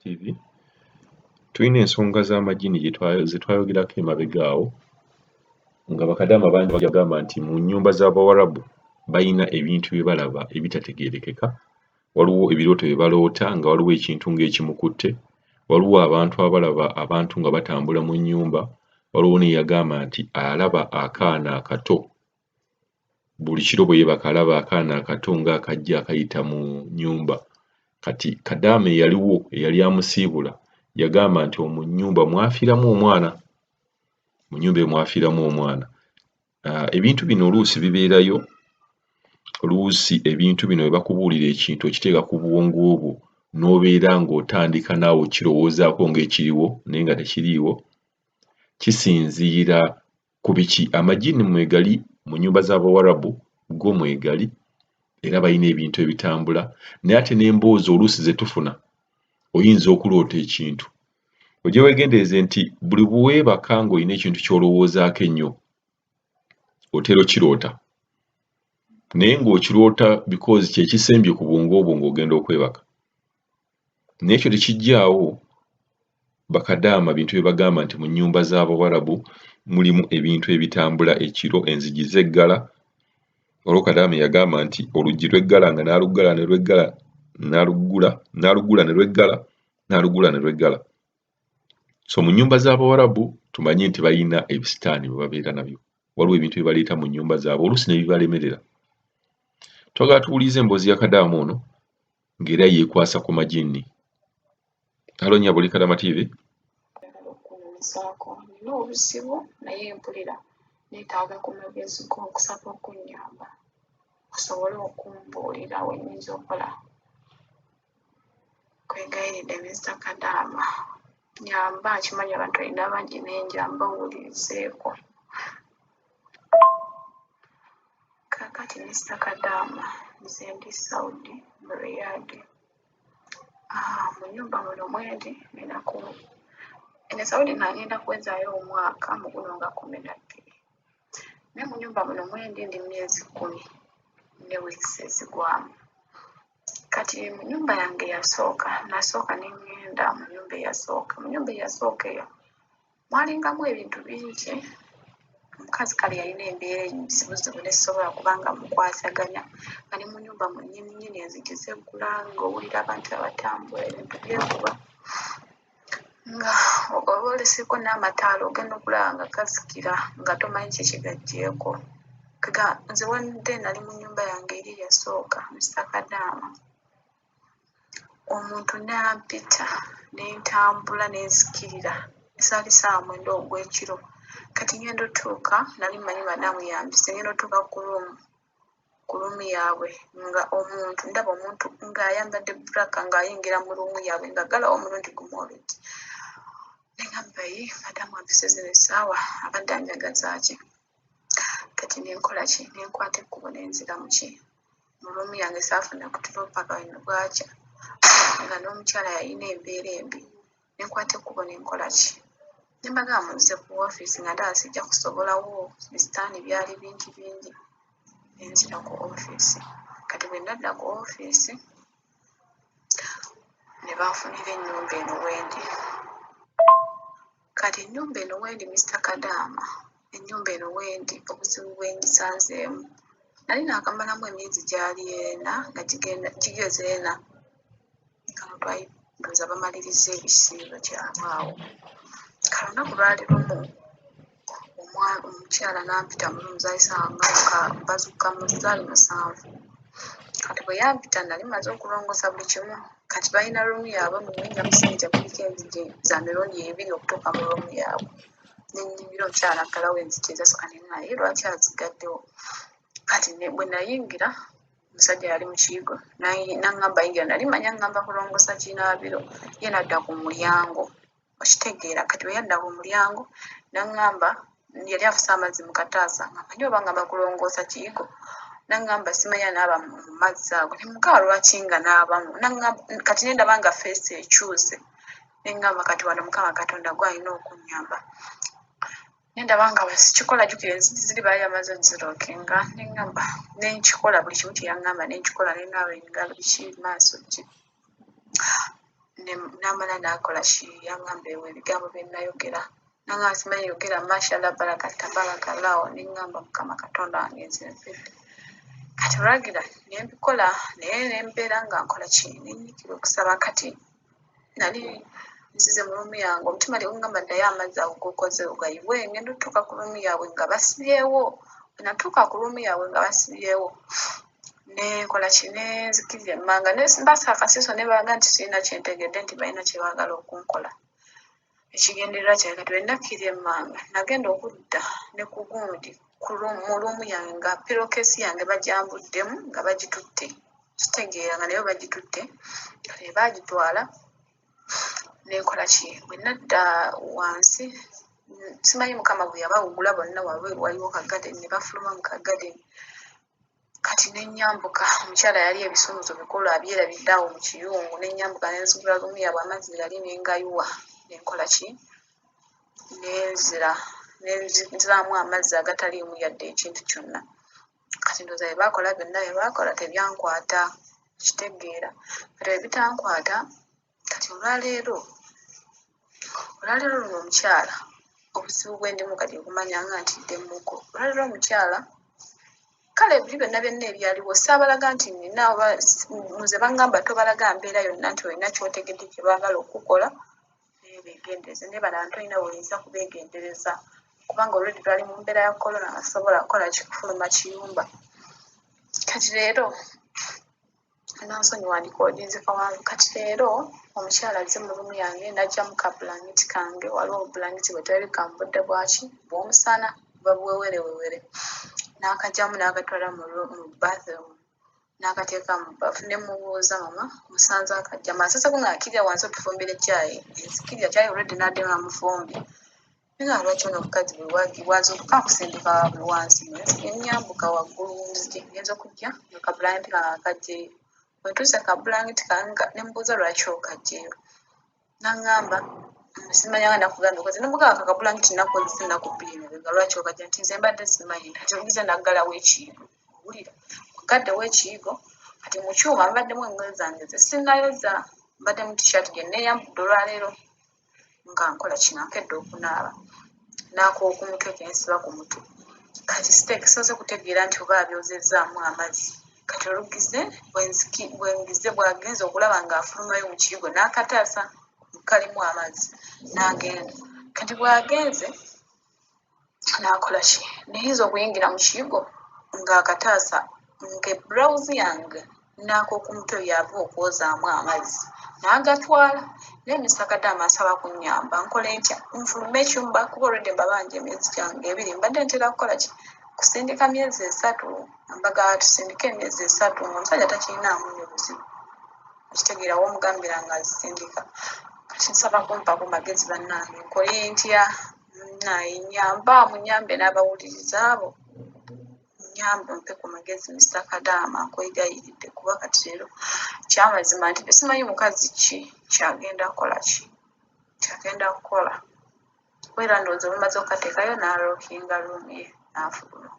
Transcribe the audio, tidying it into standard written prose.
TV tulina ensonga z'amagini ze twayogerako emabega awo nga bakadaama bangi bagamba nti mu nnyumba z'Abawarabu balina ebintu bye balaba ebitategeerekeka. Waliwo ebirooto bye baloota nga waliwo ekintu ng'ekimukutte, waliwo abantu abalaba abantu nga batambula mu nnyumba, waliwo n'eyagamba nti alaba akaana akato. Buli kiro bwe yeebaka alaba akaana akato ng'akajja akayita mu nnyumba. Kati Kadaama eyaliwo eyali amusiibula yagamba nti mu nnyumba mwafiiramu omwana. Mu nnyumba mwafiiramu omwana. Ebintu bino oluusi bibeerayo, oluusi ebintu bino bwe bakubuulira ekintu okiteeka ku bwongo bwo n'obeera ng'otandika naawe okirowoozaako ng'ekiriwo naye nga tekiriiwo. Kisinziira ku biki amagini mwegali mu nnyumba z'Abawarabu go mwegali era balina ebintu ebitambula, naye ate n'emboozi oluusi ze tufuna oyinza okuloota ekintu ojje weegendereze nti buli bwe weebaka ng'olina ekintu ky'olowoozaako ennyo otera okiroota, naye ng'okiroota because kye kisembye ku bwongo bwo ng'ogenda okwebaka. Naye ekyo tekiggyaawo bakadaama bintu bye bagamba nti mu nnyumba z'Abawarabu mulimu ebintu ebitambula ekiro, enzigi zeggala. Olwo Kadaama yagamba nti oluggi lweggala nga n'aluggala ne lweggala, n'aluggula ne lweggala, n'aluggula ne lweggala. So mu nnyumba z'Abawarabu tumanye nti balina ebisitaani bye babeera nabyo. Waliwo ebintu bye baleeta mu nnyumba zaabwe oluusi ne bibalemerera. Twagala tuwulize emboozi ya Kadaama ono ng'era yeekwasa ku magini. Halo nnyabo oli Kadaama TV. Nina obuzibu naye mpulira neetaaga ku magezi g'okusaba okunnyamba osobole okumbuulira we nnyinza okukola. Kwegayiridde Mr. Kadaama, nyamba, kimanyi abantu balina bangi n'enjamba owulirizeeko. Kaakati Mr. Kadaama, nze ndi Saudi mu Riyadh. Mu nnyumba muno mwendi ene Saudi nagenda kwezaayo omwaka mu guno nga 12. Naye mu nnyumba muno mwendi ndi myezi 10 ne wiiki ezigwamu. Kati mu nnyumba yange nasooka ne ngenda mu nnyumba eyasooka. Mu nnyumba eyasooka eyo mwalingamu ebintu bingi. Omukazi kale yalina embeera ezibuzibu nesobola kubanga mukwasaganya nga ne mu nnyumba mu nnyini enzigi zeggula ng'owulira abantu abatambula ebintu byekuba nga oba oleseko n'amataala ogenda okulaba nga gazikira nga tomanyi kiki gaggyeeko. Nze wadde nali mu nnyumba yange eri eyasooka Mr. Kadaama, omuntu n'ampita n'entambula n'enzikirira esaali ssaawa 9 ogw'ekiro. Kati ngenda otuuka nali mmanyi madaamu yambise, ngenda otuuka ku luumu yaabwe nga ndaba omuntu ng'ayambadde buraka ng'ayingira mu luumu yaabwe nga galawo omulundi gumu oluggi. Neŋŋamba madaamu ampise zino essaawa abadde anjagaza ki? Kati nenkola ki? Nenkwata ekkubo nenzira mu luumu yange saafuna kutulo paka bino bwakya nga n'omukyala yalina embeera embi. Nenkwata ekkubo nenkola ki? Nembagamba munzize ku woofiisi nga ndaba sijja kusobolawo, ebisitaani byali bingi. Nenzira ku woofiisi. Kati bwe nadda ku woofiisi ne banfunira ennyumba eno wendi. Kati ennyumba eno wendi Mr. Kadaama, ennyumba eno wendi obuzibu bwe ngisanzeemu. Nali naakamalamu emyezi gyali 4 nga gigeze 4 nga ndowooza bamaliriza ebisiibo kyabwe awo. Kale olunaku lwali lumu omukyala n'ampita mu lumusaalisa nga bazukka mu zzaali 7. Kati bwe yampita nali maze okulongosa buli kimu. Kati balina luumu yaabwe muwenga musajja kuliko enzigi za mirundi 2 okutuuka mu luumu yaabwe. Nenyingira omukyala aggalawo enzigi ezasooka naye lwaki azigaddewo? Kati bwe nayingira omusajja yali mu kiyigo n'aŋŋamba yingira, nali manya ŋŋamba kulongosa kinaabiro, ye nadda ku mulyango. Okitegeera? Kati bwe yadda ku mulyango n'aŋŋamba, yali afuse amazzi mu kataasa nga manyi oba ngamba kulongoosa kiyigo. N'aŋŋamba simanya naaba mu mazzi ago. Ne mugamba lwaki nga naabamu? Kati ne ndaba nga feesi ekyuse. Ne ŋŋamba kati wano Mukama Katonda gw'alina okunnyamba. Ne ndaba nga bwe sikikola, jjukira enzigi ziri baali amaze ozirookinga. Ne ŋŋamba ne nkikola, buli kimu kye yaŋŋamba ne nkikola, ne naaba engalo biki maaso ki. n'amala n'akola ki yaŋŋamba ebigambo bye nayogera nanga simanyi yogera mashallah tabarakallahu neŋŋamba mukama katonda wange nze nfedde kati olwagira nembikola naye nembeera nga nkola ki nenyikira okusaba kati nali nzize mu lumu yange omutima teguŋŋamba ddayo amazzi ago gokoze ogayibwe ngenda otuuka ku lumu yaabwe nga basibyewo natuuka ku lumu yaabwe nga basibyewo nekola ki nenzikiriza emmanga mbasa akasiso ne balaga nti sirina kyentegedde nti balina kye baagala okunkola ekigendererwa kyange kati bwe nakkirya emmanga nagenda okudda ne ku gundi mu lumu yange nga pirokesi yange bajambuddemu nga bagitutte kitegeera nga nayo bagitutte kale baagitwala nekola ki bwe nadda wansi simanyi mukama bwe yabawugula bonna wabweru waliwo kagadeni ne bafuluma mu kagadeni kati nenyambuka omukyala yali ebisumuzo bikulu abyerabidde awo mu kiyungu nenyambuka nenzigula lumu yaabwe amazzi gali nengayuwa nenkola ki nenziramu amazzi agataliimu yadde ekintu kyonna kati ndowooza bye baakola byonna bye baakola tebyankwata kitegeera kati bwe bitankwata kati olwaleero luno omukyala obuzibu bwendimu kati okumanya nga ntiddemuko olwaleero omukyala kale ebiri byonna byonna ebyaliwo saabalaga nti nina muze baŋŋamba tobalaga mbeera yonna nti olina kyotegedde kye baagala okukola naye beegendereze naye bano abantu olina bw'oyinza kubeegendereza kubanga olwedi twali mu mbeera ya korona nga sobola kukola kikufuluma kiyumba kati leero nansonyiwa ndikoodinze kawanvu kati leero omukyala azze mu lumu yange najjamu ka bulangiti kange waliwo obulangiti bwe twali kambudde bwaki bw'omusana babwewere n'akajjamu n'agatwala mu bathroom n'akateeka mu bafu ne mubuuza mama musanze akajjamu asaseko ng'akirya wansi otufumbire caayi enzikirya caayi olwedde n'adde nga mufumbye naye lwaki ono omukazi bwe wazuukuka akusindika buli wansi nenyambuka waggulu nzije ngenza okujja nga kabulangiti kange akagyeyo bwe ntuuse kabulangiti kange ne mubuuza lwaki okagyeyo n'aŋŋamba simanyanga nakugambye koze nemugaba kabulangiti nakozesa ennaku bbiri emabega lwaki okajja nti nze mbadde simanyi kati ogize naggalawo ekiyigo owulira ogaddewo ekiyigo kati mu kyuma mbaddemu engoye zange ze sinnayoza mbadde mu tishaati gye neeyambudde olwaleero nga nkola kino nkedde okunaaba n'akooku mutwe ke nsiba ku mutwe kati siteekesoze kutegeera nti oba abyozezzaamu amazzi kati olugize bwengize bwagenza okulaba ng'afulumayo mu kiyigo n'akataasa kalimu amazzi n'agenda kati bwagenze n'akola ki neyinza okuyingira mu kiyigo ng'akataasa ng'eburawuzi yange n'ak'okumutwe byava okwozaamu amazzi n'agatwala naye Mr. Kadaama asaba kunnyamba nkole ntya nfulume ekyumba kuba olwedde mbabanja emyezi gyange ebiri mbadde ntera kukola ki kusindika myezi 3 mbaga tusindika emyezi 3 ng'omusajja takirinaamu nnyo buzibu ekitegeerawo omugambira nga azisindika kati nsaba kumpaku magezi bannange nkole ntya nayinyamba munyambe n'abawuliriza abo munyambe mpe ku magezi Mr. Kadaama nkwegayiridde kuba kati leero kyamazima nti simanyi mukazi ki kyagenda kukola wera ndowooza olumaze okukateekayo n'alookinga lumu ye n'afuluma